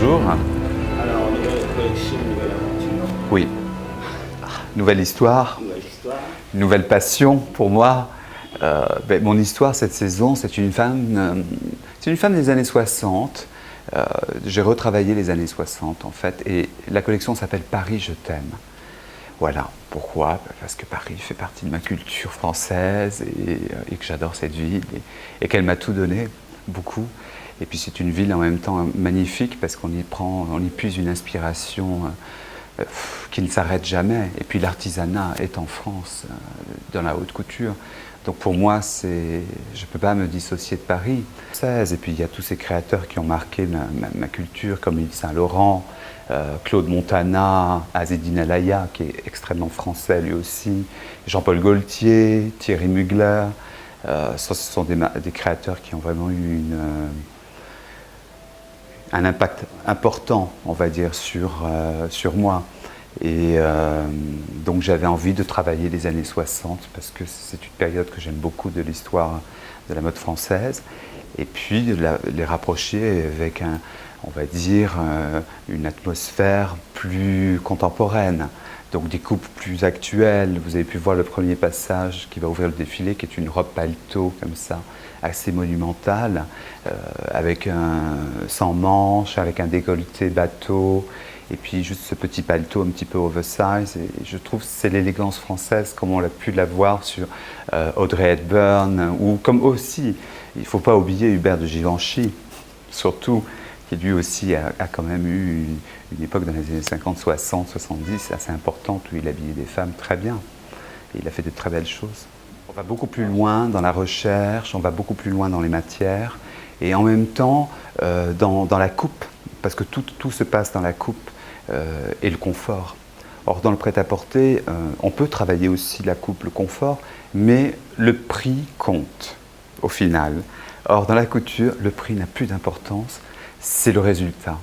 bonjour. Alors, nouvelle collection, nouvelle aventure. Oui. Nouvelle histoire, Nouvelle histoire. nouvelle passion pour moi. Mon histoire cette saison, c'est une femme des années 60. J'ai retravaillé les années 60 en fait, et la collection s'appelle Paris, je t'aime. Voilà, pourquoi? Parce que Paris fait partie de ma culture française et que j'adore cette ville et qu'elle m'a tout donné, beaucoup. Et puis c'est une ville en même temps magnifique parce qu'on y puise une inspiration qui ne s'arrête jamais. Et puis l'artisanat est en France, dans la haute couture. Donc pour moi, je ne peux pas me dissocier de Paris. Et puis il y a tous ces créateurs qui ont marqué ma culture, comme Yves Saint Laurent, Claude Montana, Azzedine Alaïa, qui est extrêmement français lui aussi, Jean-Paul Gaultier, Thierry Mugler. Ce sont des créateurs qui ont vraiment eu un impact important, on va dire, sur moi. Et donc j'avais envie de travailler les années 60 parce que c'est une période que j'aime beaucoup de l'histoire de la mode française. Et puis les rapprocher avec, on va dire, une atmosphère plus contemporaine. Donc des coupes plus actuelles. Vous avez pu voir le premier passage qui va ouvrir le défilé, qui est une robe paletot comme ça, assez monumentale, sans manches, avec un décolleté bateau, et puis juste ce petit paletot un petit peu oversize. Et je trouve que c'est l'élégance française comme on a pu la voir sur Audrey Hepburn, ou comme aussi, il ne faut pas oublier Hubert de Givenchy, surtout, qui lui aussi a quand même eu une époque dans les années 50, 60, 70 assez importante où il habillait des femmes très bien. Et il a fait de très belles choses. On va beaucoup plus loin dans la recherche, on va beaucoup plus loin dans les matières et en même temps dans la coupe, parce que tout se passe dans la coupe et le confort. Or dans le prêt-à-porter, on peut travailler aussi la coupe, le confort, mais le prix compte au final. Or dans la couture, le prix n'a plus d'importance, c'est le résultat.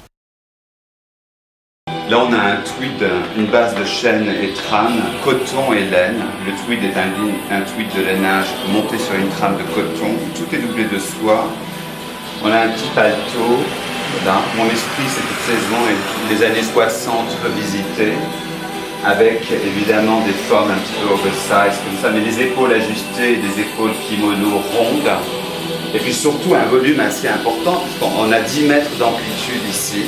Là, on a un tweed, une base de chêne et trame, coton et laine. Le tweed est un tweed de lainage monté sur une trame de coton. Tout est doublé de soie. On a un petit paletot. Voilà. Mon esprit, cette saison est les années 60 revisitées, avec évidemment des formes un petit peu oversize comme ça, mais des épaules ajustées, des épaules kimono rondes. Et puis surtout un volume assez important, puisqu'on a 10 mètres d'amplitude ici,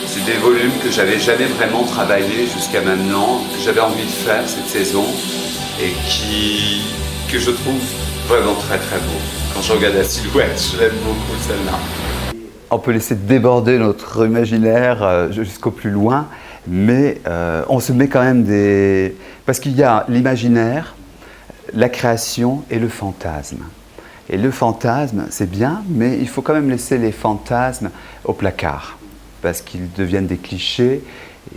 c'est des volumes que j'avais jamais vraiment travaillé jusqu'à maintenant, que j'avais envie de faire cette saison et que je trouve vraiment très très beau. Quand je regarde la silhouette, je l'aime beaucoup celle-là. On peut laisser déborder notre imaginaire jusqu'au plus loin, mais on se met quand même parce qu'il y a l'imaginaire, la création et le fantasme. Et le fantasme, c'est bien, mais il faut quand même laisser les fantasmes au placard, parce qu'ils deviennent des clichés.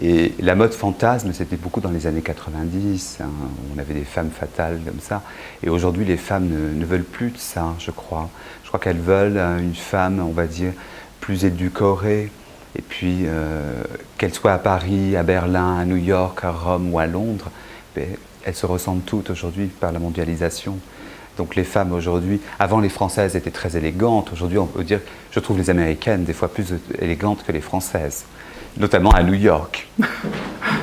Et la mode fantasme, c'était beaucoup dans les années 90, hein, on avait des femmes fatales comme ça. Et aujourd'hui, les femmes ne veulent plus de ça, je crois. Je crois qu'elles veulent une femme, on va dire, plus édulcorée. Et puis, qu'elle soit à Paris, à Berlin, à New York, à Rome ou à Londres, elles se ressemblent toutes aujourd'hui par la mondialisation. Donc les femmes aujourd'hui, avant les Françaises étaient très élégantes, aujourd'hui on peut dire, je trouve les Américaines des fois plus élégantes que les Françaises, notamment à New York.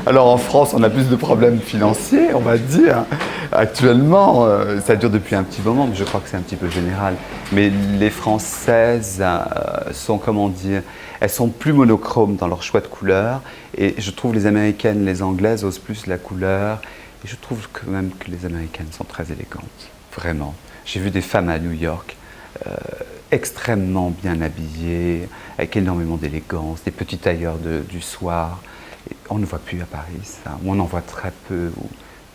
Alors en France on a plus de problèmes financiers, on va dire. Actuellement, ça dure depuis un petit moment, mais je crois que c'est un petit peu général. Mais les Françaises sont, comment dire, elles sont plus monochromes dans leur choix de couleurs, et je trouve les Américaines, les Anglaises osent plus la couleur, et je trouve quand même que les Américaines sont très élégantes. Vraiment. J'ai vu des femmes à New York extrêmement bien habillées, avec énormément d'élégance, des petits tailleurs du soir. Et on ne voit plus à Paris ça, ou on en voit très peu.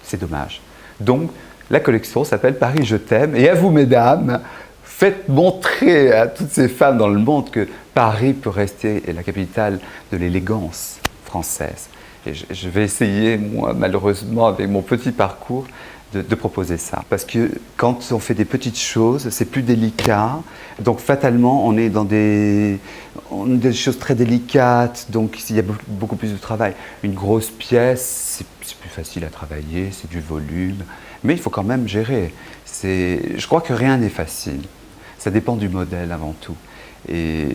C'est dommage. Donc, la collection s'appelle Paris, je t'aime. Et à vous, mesdames, faites montrer à toutes ces femmes dans le monde que Paris peut rester la capitale de l'élégance française. Et je vais essayer, moi, malheureusement, avec mon petit parcours, de proposer ça. Parce que quand on fait des petites choses, c'est plus délicat. Donc fatalement, on est dans des choses très délicates. Donc il y a beaucoup plus de travail. Une grosse pièce, c'est plus facile à travailler, c'est du volume. Mais il faut quand même gérer. Je crois que rien n'est facile. Ça dépend du modèle avant tout. Et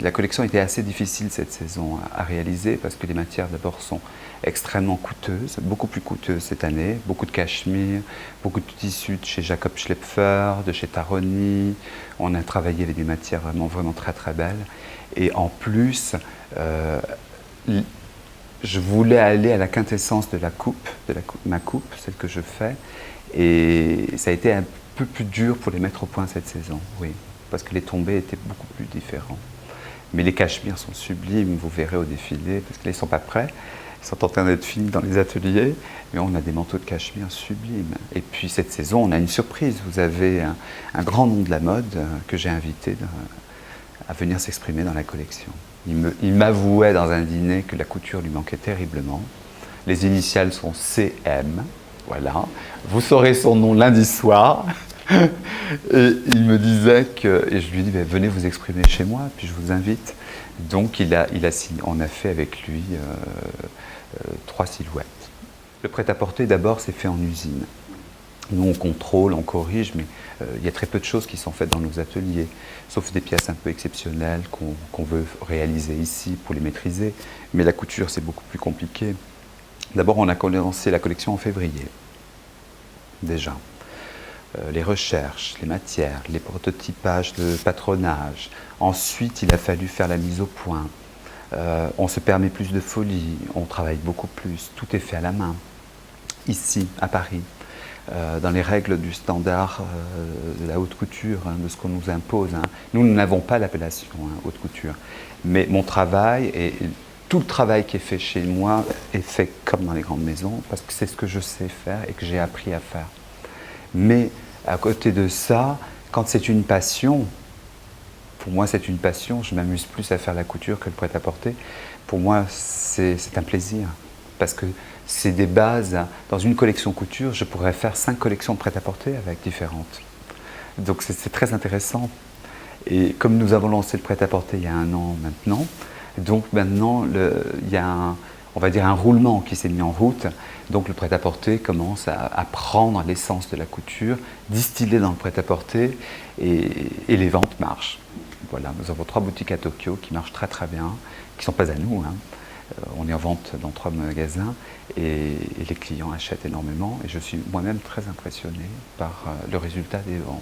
la collection était assez difficile cette saison à réaliser parce que les matières d'abord sont extrêmement coûteuses, beaucoup plus coûteuses cette année, beaucoup de cachemire, beaucoup de tissus de chez Jacob Schlepfer, de chez Taroni. On a travaillé avec des matières vraiment très très belles. Et en plus, je voulais aller à la quintessence de ma coupe, celle que je fais. Et ça a été un peu plus dur pour les mettre au point cette saison, oui. Parce que les tombés étaient beaucoup plus différents. Mais les cachemires sont sublimes, vous verrez au défilé, parce qu'ils ne sont pas prêts. Ils sont en train d'être finis dans les ateliers, mais on a des manteaux de cachemire sublimes. Et puis cette saison, on a une surprise. Vous avez un grand nom de la mode que j'ai invité à venir s'exprimer dans la collection. Il m'avouait dans un dîner que la couture lui manquait terriblement. Les initiales sont CM, voilà. Vous saurez son nom lundi soir. Et il me disait que, et je lui ai dit, ben, venez vous exprimer chez moi, puis je vous invite. Donc il a signé, on a fait avec lui 3 silhouettes. Le prêt-à-porter d'abord c'est fait en usine. Nous on contrôle, on corrige, mais il y a très peu de choses qui sont faites dans nos ateliers, sauf des pièces un peu exceptionnelles qu'on veut réaliser ici pour les maîtriser. Mais la couture c'est beaucoup plus compliqué. D'abord on a lancé la collection en février, déjà. Les recherches, les matières, les prototypages de patronage. Ensuite, il a fallu faire la mise au point. On se permet plus de folie, on travaille beaucoup plus. Tout est fait à la main, ici, à Paris, dans les règles du standard de la haute couture, hein, de ce qu'on nous impose. Hein. Nous n'avons pas l'appellation haute couture. Mais mon travail et tout le travail qui est fait chez moi est fait comme dans les grandes maisons, parce que c'est ce que je sais faire et que j'ai appris à faire. Mais à côté de ça, quand c'est une passion, pour moi c'est une passion, je m'amuse plus à faire la couture que le prêt-à-porter. Pour moi c'est un plaisir, parce que c'est des bases. Dans une collection couture, je pourrais faire 5 collections de prêt-à-porter avec différentes. Donc c'est très intéressant. Et comme nous avons lancé le prêt-à-porter il y a 1 an maintenant, donc maintenant il y a on va dire un roulement qui s'est mis en route. Donc le prêt-à-porter commence à prendre l'essence de la couture, distiller dans le prêt-à-porter, et les ventes marchent. Voilà, nous avons 3 boutiques à Tokyo qui marchent très très bien, qui ne sont pas à nous. Hein. On est en vente dans 3 magasins et les clients achètent énormément. Et je suis moi-même très impressionné par le résultat des ventes.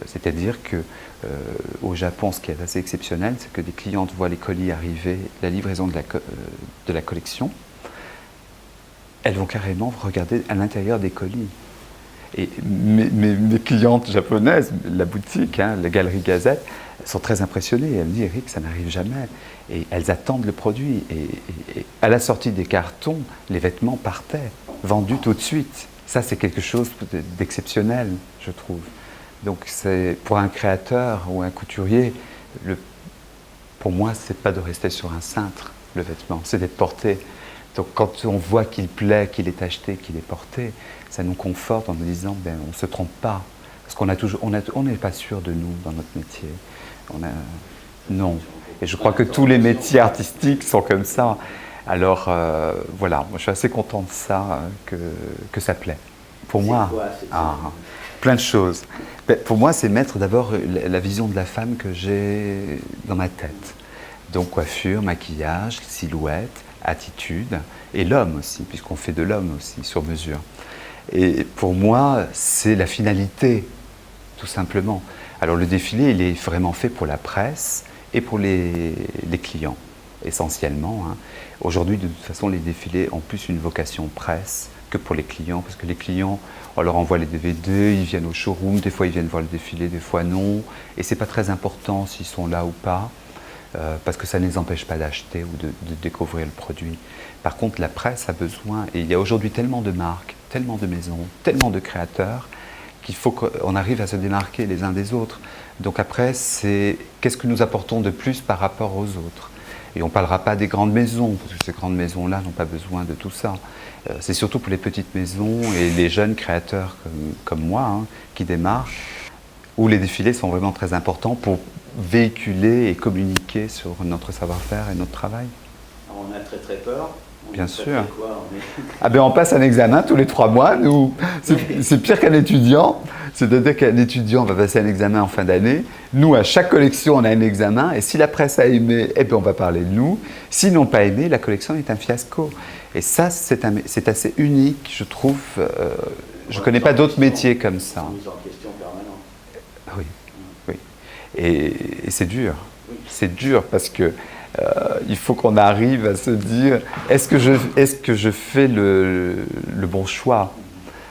C'est-à-dire qu'au Japon, ce qui est assez exceptionnel, c'est que des clientes voient les colis arriver, la livraison de la collection, elles vont carrément regarder à l'intérieur des colis. Et mes clientes japonaises, la boutique, hein, la galerie Gazette, sont très impressionnées. Elles me disent, Eric, ça n'arrive jamais. Et elles attendent le produit. Et à la sortie des cartons, les vêtements partaient, vendus tout de suite. Ça, c'est quelque chose d'exceptionnel, je trouve. Donc pour un créateur ou un couturier, pour moi, c'est pas de rester sur un cintre, le vêtement, c'est d'être porté. Donc quand on voit qu'il plaît, qu'il est acheté, qu'il est porté, ça nous conforte en nous disant, ben, on ne se trompe pas. Parce on n'est pas sûr de nous dans notre métier. Non. Et je crois que tous les métiers artistiques sont comme ça. Alors voilà, moi, je suis assez content de ça, que ça plaît. Pour moi, plein de choses. Pour moi, c'est mettre d'abord la vision de la femme que j'ai dans ma tête. Donc coiffure, maquillage, silhouette, attitude, et l'homme aussi, puisqu'on fait de l'homme aussi, sur mesure. Et pour moi, c'est la finalité, tout simplement. Alors le défilé, il est vraiment fait pour la presse et pour les clients, essentiellement. Hein. Aujourd'hui, de toute façon, les défilés ont plus une vocation presse que pour les clients, parce que les clients, on leur envoie les DVD, ils viennent au showroom, des fois ils viennent voir le défilé, des fois non, et c'est pas très important s'ils sont là ou pas, parce que ça ne les empêche pas d'acheter ou de découvrir le produit. Par contre, la presse a besoin, et il y a aujourd'hui tellement de marques, tellement de maisons, tellement de créateurs, qu'il faut qu'on arrive à se démarquer les uns des autres. Donc après, c'est qu'est-ce que nous apportons de plus par rapport aux autres? Et on ne parlera pas des grandes maisons, parce que ces grandes maisons-là n'ont pas besoin de tout ça. C'est surtout pour les petites maisons et les jeunes créateurs comme moi, hein, qui démarrent, où les défilés sont vraiment très importants pour véhiculer et communiquer sur notre savoir-faire et notre travail. Alors on a très très peur. Bien sûr. Quoi, on passe un examen tous les 3 mois, nous. C'est pire qu'un étudiant. C'est-à-dire qu'un étudiant va passer un examen en fin d'année. Nous, à chaque collection, on a un examen. Et si la presse a aimé, eh bien, on va parler de nous. S'ils n'ont pas aimé, la collection est un fiasco. Et ça, c'est assez unique, je trouve. Je ne connais pas d'autres métiers comme ça. Mise en question permanente. Oui, oui. Et c'est dur. C'est dur parce que il faut qu'on arrive à se dire est-ce que je fais le bon choix?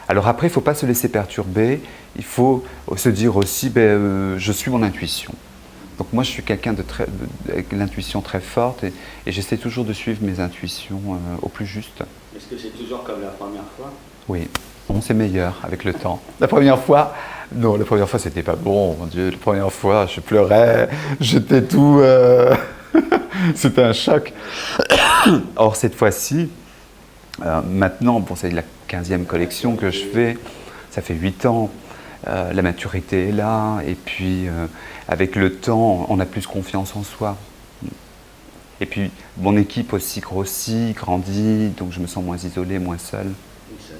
Alors après, il ne faut pas se laisser perturber. Il faut se dire aussi je suis mon intuition. Donc moi, je suis quelqu'un avec l'intuition très forte et j'essaie toujours de suivre mes intuitions au plus juste. Est-ce que c'est toujours comme la première fois? Oui. Bon, c'est meilleur avec le temps. La première fois, non, la première fois, c'était pas bon, mon Dieu. La première fois, je pleurais, j'étais tout... C'était un choc. Or, cette fois-ci, maintenant, bon, c'est la 15e collection que je fais, ça fait 8 ans, la maturité est là, et puis, avec le temps, on a plus confiance en soi. Et puis, mon équipe aussi grossit, grandit, donc je me sens moins isolé, moins seul.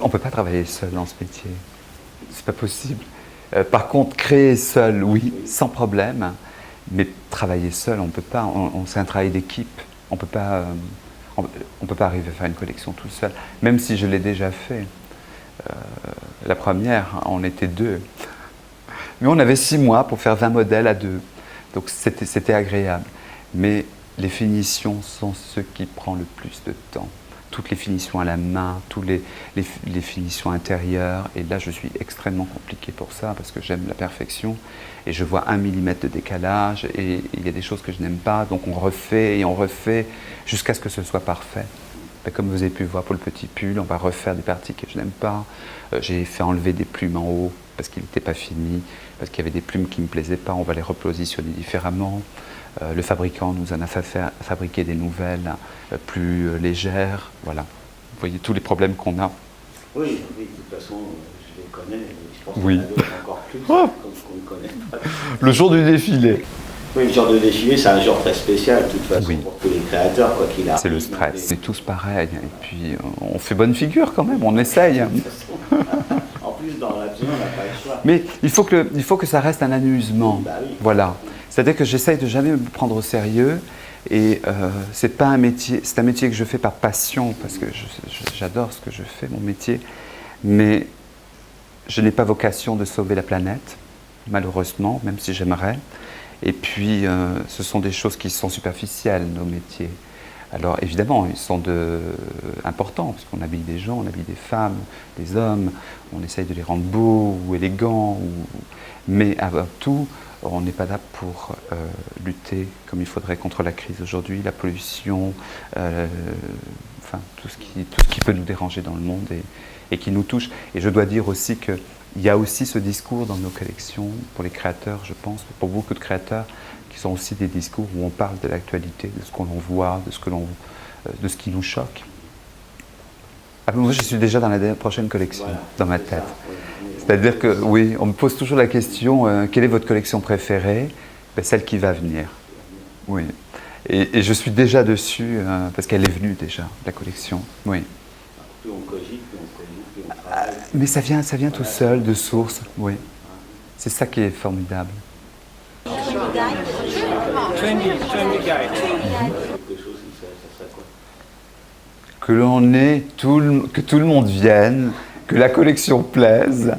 On ne peut pas travailler seul dans ce métier. C'est pas possible. Par contre, créer seul, oui, sans problème. Mais travailler seul, on ne peut pas. C'est un travail d'équipe. On peut pas arriver à faire une collection tout seul. Même si je l'ai déjà fait. La première, on était 2. Mais on avait 6 mois pour faire 20 modèles à 2. Donc c'était agréable. Mais les finitions sont ce qui prend le plus de temps. Toutes les finitions à la main, toutes les finitions intérieures. Et là, je suis extrêmement compliqué pour ça parce que j'aime la perfection. Et je vois 1 millimètre de décalage et il y a des choses que je n'aime pas. Donc on refait et on refait jusqu'à ce que ce soit parfait. Ben, comme vous avez pu voir pour le petit pull, on va refaire des parties que je n'aime pas. J'ai fait enlever des plumes en haut parce qu'il n'était pas fini, parce qu'il y avait des plumes qui ne me plaisaient pas. On va les repositionner différemment. Le fabricant nous en a fait fabriquer des nouvelles plus légères. Voilà. Vous voyez tous les problèmes qu'on a. Oui, de toute façon, je les connais. Je pense Oui. qu'il y en a d'autres encore plus, Oh. comme qu'on ne connaît pas. Le jour du défilé. Oui, le genre de défilé, c'est un genre très spécial, de toute façon, Oui. pour tous les créateurs, quoi qu'il arrive. C'est le stress. C'est tous pareils. Et puis, on fait bonne figure quand même, on essaye. De toute façon, en plus, dans l'absolu, on n'a pas le choix. Mais il faut que ça reste un amusement. Bah oui. Voilà. C'est-à-dire que j'essaye de jamais me prendre au sérieux. Et c'est pas un métier, c'est un métier que je fais par passion, parce que j'adore ce que je fais, mon métier. Mais je n'ai pas vocation de sauver la planète, malheureusement, même si j'aimerais. Et puis, ce sont des choses qui sont superficielles, nos métiers. Alors, évidemment, ils sont importants, parce qu'on habille des gens, on habille des femmes, des hommes, on essaye de les rendre beaux ou élégants, mais avant tout, on n'est pas là pour lutter comme il faudrait contre la crise aujourd'hui, la pollution, enfin, tout ce qui peut nous déranger dans le monde et qui nous touche. Et je dois dire aussi qu'il y a aussi ce discours dans nos collections, pour les créateurs, je pense, pour beaucoup de créateurs, qui sont aussi des discours où on parle de l'actualité, de ce qu'on voit, de ce qui nous choque. Ah, moi, je suis déjà dans la prochaine collection, voilà, dans ma tête. C'est-à-dire que, oui, on me pose toujours la question, quelle est votre collection préférée? Ben, celle qui va venir. Oui. Et je suis déjà dessus, parce qu'elle est venue déjà, la collection. Oui. Plus on cogite, plus on travaille. Mais ça vient tout seul, de source, oui. C'est ça qui est formidable. Que l'on ait, que tout le monde vienne, que la collection plaise.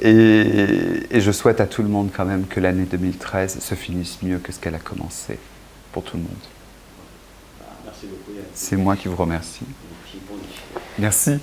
Et je souhaite à tout le monde quand même que l'année 2013 se finisse mieux que ce qu'elle a commencé, pour tout le monde. Merci beaucoup, Yann. C'est moi qui vous remercie. Merci.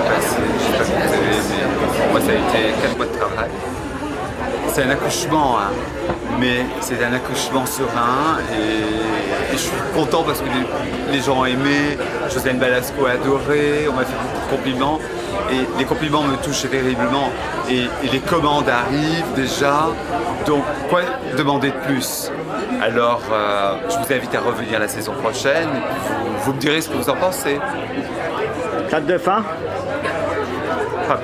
passé. J'espère que vous avez aimé. Pour moi, ça a été 4 mois de travail. C'est un accouchement, hein, mais c'est un accouchement serein et je suis content parce que les gens ont aimé. Josiane Balasco a adoré, on m'a fait beaucoup de compliments et les compliments me touchent terriblement et les commandes arrivent déjà, donc quoi demander de plus? Alors je vous invite à revenir la saison prochaine et puis vous me direz ce que vous en pensez. Date de fin? Enfin,